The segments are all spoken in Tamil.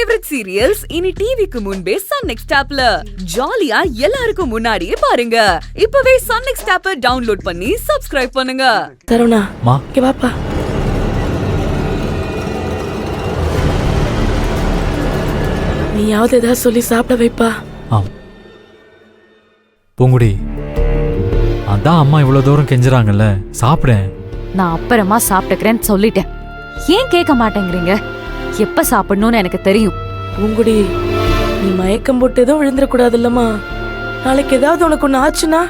ஃபேவரட் சீரியல்ஸ் இனி டிவிக்கு முன்பே சன் நெக்ஸ்ட் ஆப்ல ஜாலியா எல்லாருக்கும் முன்னாடியே பாருங்க. இப்பவே சன் நெக்ஸ்ட் ஆப்பை டவுன்லோட் பண்ணி சப்ஸ்கிரைப் பண்ணுங்க. தருணா இங்க வாப்பா. நீயாவது ஏதாவது சொல்லி சாப்பிட வைப்பா. பூங்குடி, அதான் அம்மா இவ்வளவு தூரம் கெஞ்சுறாங்கல்ல, சாப்பிடேன். நான் அப்புறமா சாப்பிட்டுக்கிறேன்னு சொல்லிட்டேன். ஏன் கேட்க மாட்டேங்கிறீங்க? எப்ப சாப்பிடணும்னு எனக்கு தெரியும். பூங்குடி, நீ மயக்கம் போட்டு எதுவும் விழுந்துடக்கூடாது இல்லம்மா. நாளைக்கு ஏதாவது உனக்கு ஒண்ணு ஆச்சுன்னா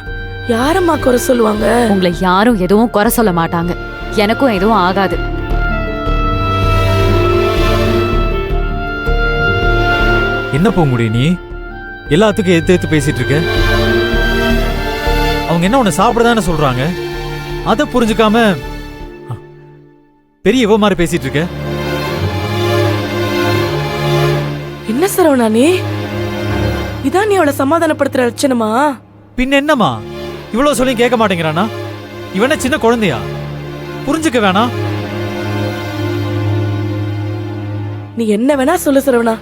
யாரம்மா குறை சொல்லுவாங்க? உங்களை யாரும் எதுவும் குறை சொல்ல மாட்டாங்க. எனக்கும் எதுவும் ஆகாது. என்ன பூங்குடி, நீ எல்லாத்துக்கும் எடுத்து பேசிட்டு இருக்க? அவங்க என்ன உன்னை சாப்பிடதானே சொல்றாங்க, அத புரிஞ்சுக்காம பெரிய இவ மாதிரி பேசிட்டு இருக்க. என்ன சரவணா நீ? இதான் நீ அவளை சமாதானப்படுத்துற லட்சணமா? பின் என்னமா இவ்வளவு சொல்லி கேட்க மாட்டேங்கிறானா? இவன சின்ன குழந்தையா? புரிஞ்சுக்க வேணாம்? நீ என்ன வேணா சொல்லு சரவணா,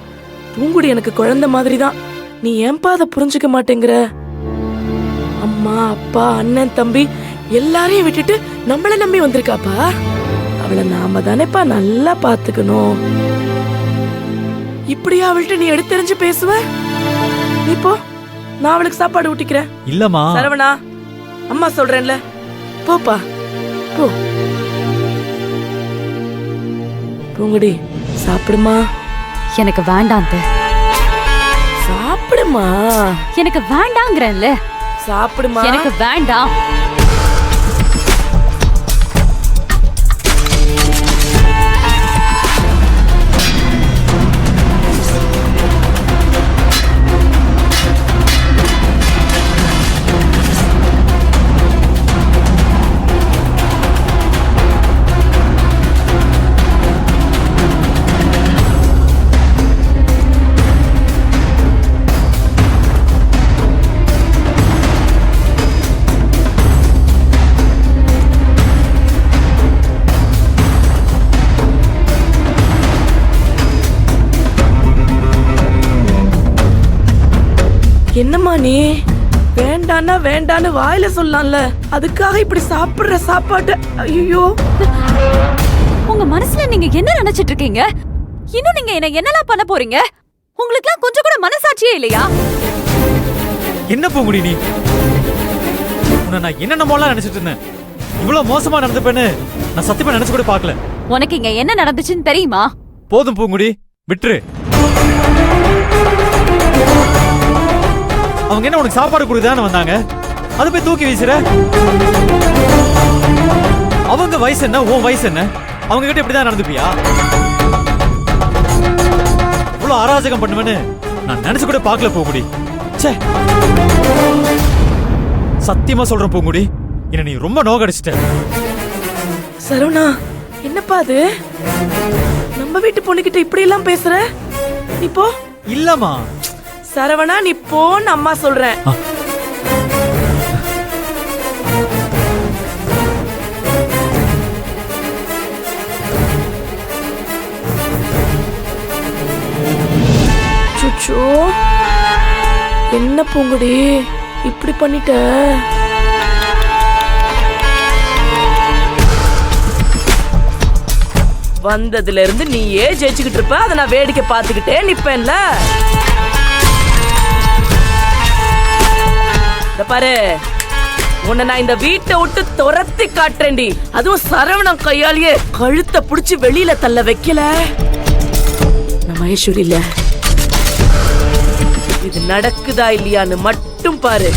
பூங்குடி எனக்கு குழந்தை மாதிரி தான். நீ ஏன்பா அதை புரிஞ்சுக்க மாட்டேங்கிற? அம்மா அப்பா அண்ணன் தம்பி எல்லாரையும் விட்டுட்டு நம்மள நம்பி வந்திருக்காப்பா. அவளை நாம தானேப்பா நல்லா பாத்துக்கணும். இப்படியா அவள்கிட்ட நீ எடுத்தெறிஞ்சு பேசுவ? நீ போ, நான் அவளுக்கு சாப்பாடு ஊட்டிக்கிறேன். இல்லம்மா சரவணா, அம்மா சொல்றேன்ல, போப்பா போ. பூங்குடி சாப்பிடுமா. எனக்கு வேண்டாம். சாப்பிடுமா. எனக்கு வேண்டாங்கிறேன்ல. சாப்பிடுமா. எனக்கு வேண்டாம். என்னம்மா நீ வேண்டான்னா வேண்டான்னு வாயில சொல்லலாம்ல, அதுக்காக இப்படி சாப்பிடுற சாப்பாட்டு? ஐயோ, உங்க மனசுல நீங்க என்ன நினைச்சிட்டு இருக்கீங்க? இன்னும் நீங்க என்ன என்னலாம் பண்ண போறீங்க? உங்களுக்குலாம் கொஞ்சம் கூட மனசாட்சியே இல்லையா? என்ன பூங்குடி நீ? உன்னை நான் என்னென்னமோலாம் நினைச்சிட்டு இருந்தேன். இவ்வளவு மோசமா நடந்துப்பேன்னு நான் சத்தியமா நினைச்சு கூட பார்க்கல. உனக்கு இங்க என்ன நடந்துச்சுன்னு தெரியுமா? போதும் பூங்குடி, விட்டுரு. அவங்க என்ன உனக்கு சாப்பாடு கொடுத்தானே வந்தாங்க, அது போய் தூக்கி வீசுற? அவங்க வயசு என்ன, உன் வயசு என்ன? அவங்க கிட்ட இப்படிதான் நடந்துப்பியா? இவ்வளவு அராஜகம் பண்ணுவேன்னு நான் நினைச்சு கூட பார்க்கல பூங்குடி. ச்சே, சத்தியமா சொல்றேன் பூங்குடி, என்ன நீ ரொம்ப நோகடிச்சிட்ட. சரவணா, என்னப்பா அது? நம்ம வீட்டு பொண்ணுகிட்ட இப்படி எல்லாம் பேசுற? நீ போ. இல்லம்மா சரவணா, நீ போன்னு அம்மா சொல்றேன். சுச்சோ, என்ன பூங்குடி இப்படி பண்ணிட்ட? வந்ததுல இருந்து நீயே ஜெயிச்சுக்கிட்டு இருப்ப, அதை நான் வேடிக்கை பார்த்துக்கிட்டே நிப்பேன்ல. பாரு, உன்னை நான் இந்த வீட்டை விட்டு துரத்தி காட்டுறேன்டி. அதுவும் சரவணன் கையாலேயே கழுத்தை புடிச்சு வெளியில தள்ள வைக்கல. நான் மகேஸ்வரி இல்ல, இது நடக்குதா இல்லையான்னு மட்டும் பாரு.